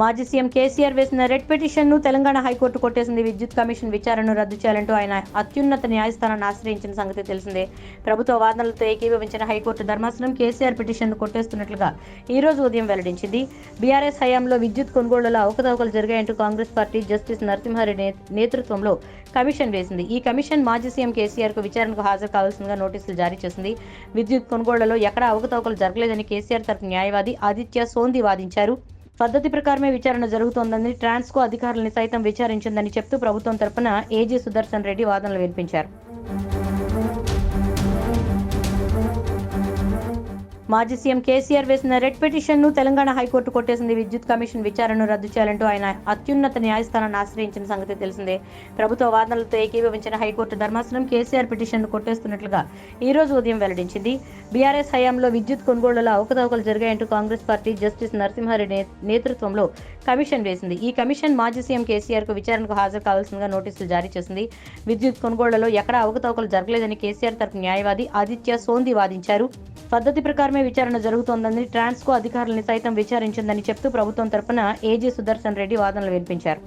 మాజీ సీఎం కేసీఆర్ వేసిన రెడ్ పిటిషన్ను తెలంగాణ హైకోర్టు కొట్టేసింది. విద్యుత్ కమిషన్ విచారణను రద్దు చేయాలంటూ ఆయన అత్యున్నత న్యాయస్థానాన్ని ఆశ్రయించిన సంగతి తెలిసిందే. ప్రభుత్వ వాదనలతో ఏకీభవించిన హైకోర్టు ధర్మాసనం కేసీఆర్ పిటిషన్ను కొట్టేస్తున్నట్లుగా ఈ రోజు ఉదయం వెల్లడించింది. బీఆర్ఎస్ హయాంలో విద్యుత్ కొనుగోళ్లలో అవకతవకలు జరిగాయంటూ కాంగ్రెస్ పార్టీ జస్టిస్ నరసింహారెడ్డి నేతృత్వంలో కమిషన్ వేసింది. ఈ కమిషన్ మాజీ సీఎం కేసీఆర్కు విచారణకు హాజరు కావాల్సిందిగా నోటీసులు జారీ చేసింది. విద్యుత్ కొనుగోళ్లలో ఎక్కడా అవకతవకలు జరగలేదని కేసీఆర్ తరఫు న్యాయవాది ఆదిత్య సోంది వాదించారు. పద్ధతి ప్రకారమే విచారణ జరుగుతోందని, ట్రాన్స్కో అధికారులని సైతం విచారించిందని చెప్తూ ప్రభుత్వం తరపున ఏజీ సుదర్శన్ రెడ్డి వాదనలు వినిపించారు. మాజీ సీఎం కేసీఆర్ వేసిన రెడ్ పిటిషన్ను తెలంగాణ హైకోర్టు కొట్టేసింది. విద్యుత్ కమిషన్ విచారణను రద్దు చేయాలంటూ ఆయన అత్యున్నత న్యాయస్థానాన్ని ఆశ్రయించిన సంగతి తెలిసిందే. ప్రభుత్వ వాదనలతో ఏకీభవించిన హైకోర్టు ధర్మాసనం కేసీఆర్ పిటిషన్ను కొట్టేస్తున్నట్లుగా ఈ రోజు ఉదయం వెల్లడించింది. బీఆర్ఎస్ హయాంలో విద్యుత్ కొనుగోళ్లలో అవకతవకలు జరిగాయంటూ కాంగ్రెస్ పార్టీ జస్టిస్ నరసింహారెడ్డి నేతృత్వంలో కమిషన్ వేసింది. ఈ కమిషన్ మాజీ సీఎం కేసీఆర్కు విచారణకు హాజరు కావాల్సిందిగా నోటీసులు జారీ చేసింది. విద్యుత్ కొనుగోళ్లలో ఎక్కడా అవకతవకలు జరగలేదని కేసీఆర్ తరఫు న్యాయవాది ఆదిత్య సోంది వాదించారు. పద్ధతి ప్రకారమే విచారణ జరుగుతోందని, ట్రాన్స్కో అధికారులని సైతం విచారించిందని చెప్తూ ప్రభుత్వం తరపున ఏజీ సుదర్శన్ రెడ్డి వాదనలు వినిపించారు.